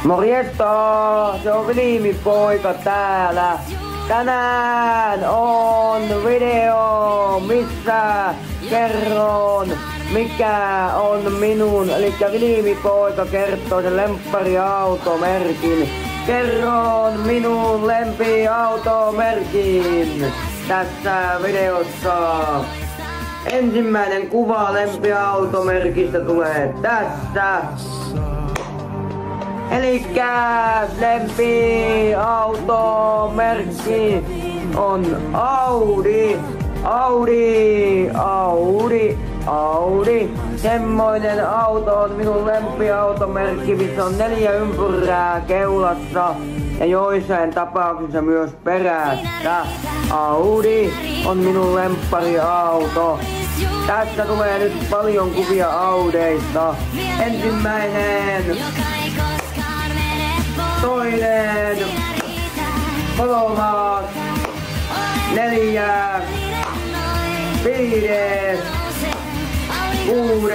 Morjesta, se on Vilmi-poika täällä. Tänään on video, missä kerron mikä on minun, eli Vilmi-poika kertoo sen lemppariautomerkin. Kerron minun lempiautomerkin tässä videossa. Ensimmäinen kuva lempiautomerkistä tulee tässä. Elikkä lempiautomerkki on Audi. Semmoinen auto on minun lempiautomerkki, missä on 4 ympyrää keulassa ja joissain tapauksissa myös perässä. Audi on minun lemppariauto. Tässä tulee nyt paljon kuvia Audeista. Ensimmäinen, toinen, kolmas, 4, 5, 6.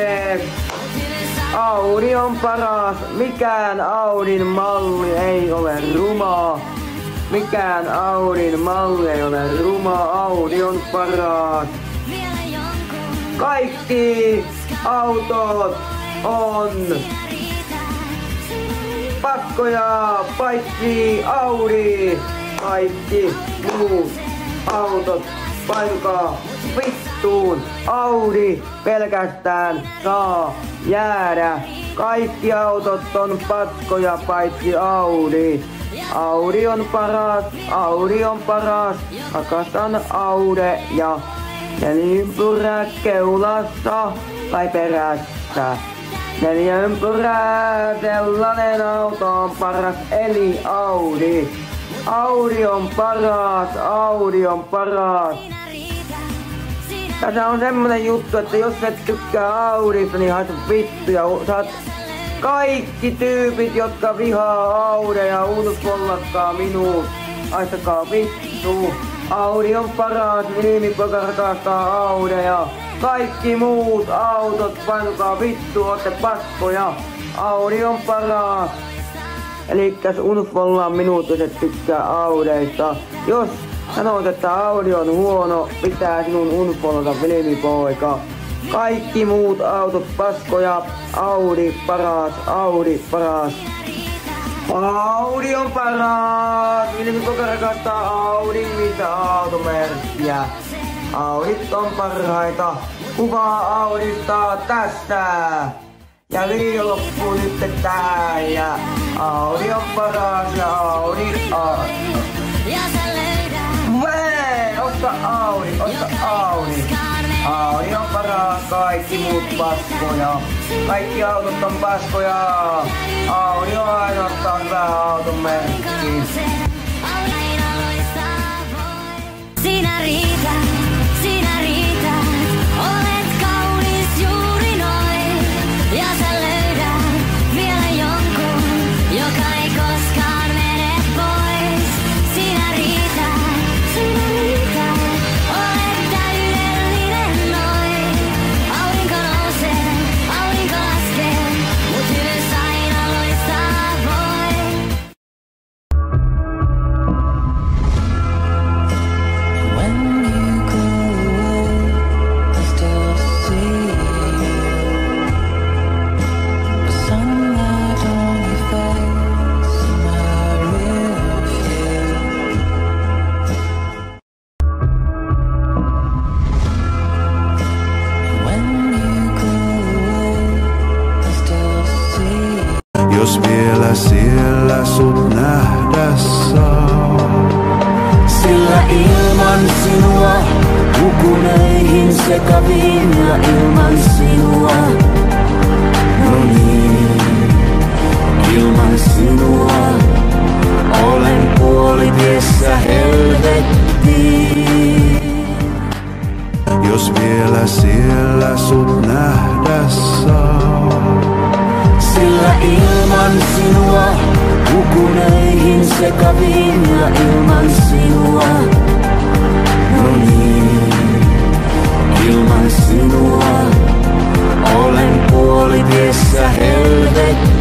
Audi on paras. Mikään Audin malli ei ole ruma. Mikään Audin malli ei ole ruma. Audi on paras. Kaikki autot on paskoja paitsi Audi. Kaikki muut autot painkaa vittuun. Audi pelkästään saa jäädä. Kaikki autot on paskoja paitsi Audi. Audi on paras. Audi on paras. Rakastan Audeja. 4 ympyrää keulassa tai perässä. 4 ympyrää, sellainen auto on paras, eli Audi. Audi on paras, Audi on paras. Tässä on semmonen juttu, että jos et tykkää Audista, niin haistu vittu ja saat kaikki tyypit, jotka vihaa Audeja, unfollatkaa minut. Haistakaa vittu. Audi on paras, Vilmi-poika rakastaa Audeja. Kaikki muut autot painokaa vittu, ootte paskoja. Audi on paras. Elikkäs unfollaa minut, jos et tykkää Audeista. Jos sanot, että Audi on huono, pitää sinun unfollata, Vilmi-poika. Kaikki muut autot paskoja. Audi paras, Audi paras. Audi on paras. Vilmi-poika rakastaa Audin mitä automerkkiä. Audit on parhaita. Kuvaa Audista tässä. Ja video loppuu nyt tähän. Ja Audi on paras ja Audi on. Osta Audi, osta Audi. Audi on paras, kaikki muut paskoja. Kaikki autot on paskoja. Audi on ainoastaan hyvä automerkki. Sinä riität, olet kaunis juuri noin. Ja sä löydät vielä jonkun, joka ei koskaan mene pois. Sinä riität, olet täydellinen noin. Aurinko nousee, aurinko laskee, mut hyvyys aina loistaa voi. Jos vielä siellä sut nähdä saa. Sillä ilman sinua hukuneihin sekaviin ja ilman sinua. No niin, ilman sinua olen puolitiessä helvettiin. Jos vielä siellä sut nähdä saa. Sillä ilman sinua hukuneihin sekaviin ja ilman sinua. No niin, ilman sinua olen puolitiessä helvettiin.